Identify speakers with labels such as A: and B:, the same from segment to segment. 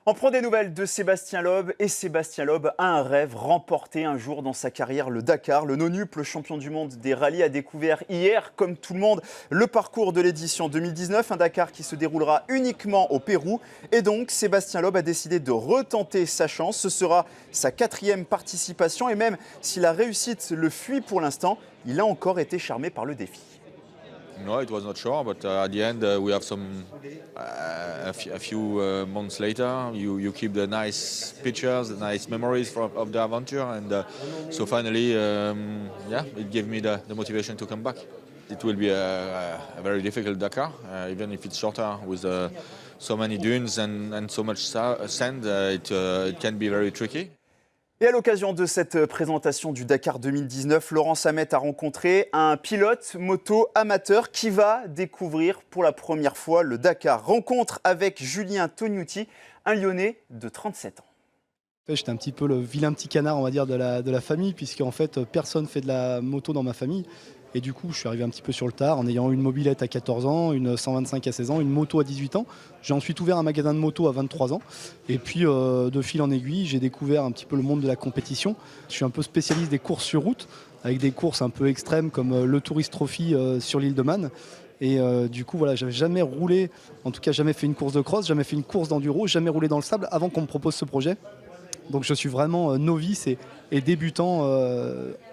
A: On prend des nouvelles de Sébastien Loeb et Sébastien Loeb a un rêve, remporter un jour dans sa carrière le Dakar. Le nonuple champion du monde des rallyes a découvert hier, comme tout le monde, le parcours de l'édition 2019, un Dakar qui se déroulera uniquement au Pérou. Et donc Sébastien Loeb a décidé de retenter sa chance. Ce sera sa 4e participation et même si la réussite le fuit pour l'instant, il a encore été charmé par le défi.
B: No, it was not sure, but at the end we have a few months later. You keep the nice pictures, the nice memories of the adventure, and so finally, it gave me the motivation to come back. It will be a very difficult Dakar, even if it's shorter with so many dunes and so much sand. It can be very tricky.
A: Et à l'occasion de cette présentation du Dakar 2019, Laurent Samet a rencontré un pilote moto amateur qui va découvrir pour la première fois le Dakar. Rencontre avec Julien Tognuti, un Lyonnais de 37 ans.
C: J'étais un petit peu le vilain petit canard, on va dire, de la famille, puisqu'en fait, personne ne fait de la moto dans ma famille. Et du coup, je suis arrivé un petit peu sur le tard en ayant une mobilette à 14 ans, une 125 à 16 ans, une moto à 18 ans. J'ai ensuite ouvert un magasin de moto à 23 ans. Et puis, de fil en aiguille, j'ai découvert un petit peu le monde de la compétition. Je suis un peu spécialiste des courses sur route, avec des courses un peu extrêmes comme le Tourist Trophy sur l'île de Man. Et du coup, voilà, j'avais jamais roulé, en tout cas jamais fait une course de cross, jamais fait une course d'enduro, jamais roulé dans le sable avant qu'on me propose ce projet. Donc je suis vraiment novice et débutant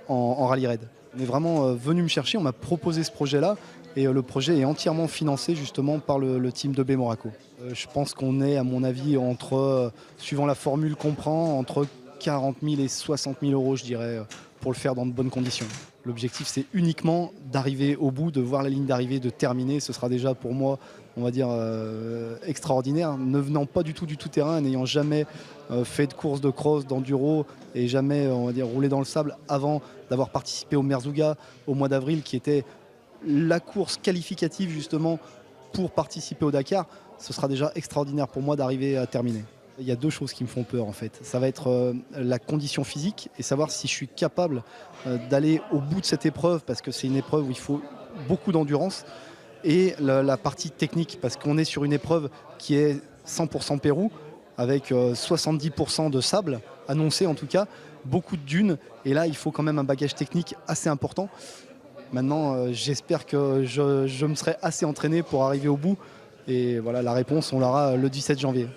C: en rallye raid. On est vraiment venu me chercher, on m'a proposé ce projet-là et le projet est entièrement financé justement par le team de B-Moraco. Je pense qu'on est, à mon avis, suivant la formule qu'on prend, entre 40 000 et 60 000 euros, je dirais, pour le faire dans de bonnes conditions. L'objectif, c'est uniquement d'arriver au bout, de voir la ligne d'arrivée, de terminer. Ce sera déjà pour moi, on va dire, extraordinaire. Ne venant pas du tout terrain, n'ayant jamais fait de course de cross, d'enduro et jamais, on va dire, roulé dans le sable avant d'avoir participé au Merzouga au mois d'avril, qui était la course qualificative justement pour participer au Dakar. Ce sera déjà extraordinaire pour moi d'arriver à terminer. Il y a 2 choses qui me font peur en fait. Ça va être la condition physique et savoir si je suis capable d'aller au bout de cette épreuve, parce que c'est une épreuve où il faut beaucoup d'endurance, et la partie technique, parce qu'on est sur une épreuve qui est 100% Pérou, avec 70% de sable, annoncé en tout cas, beaucoup de dunes, et là il faut quand même un bagage technique assez important. Maintenant j'espère que je me serai assez entraîné pour arriver au bout, et voilà, la réponse on l'aura le 17 janvier.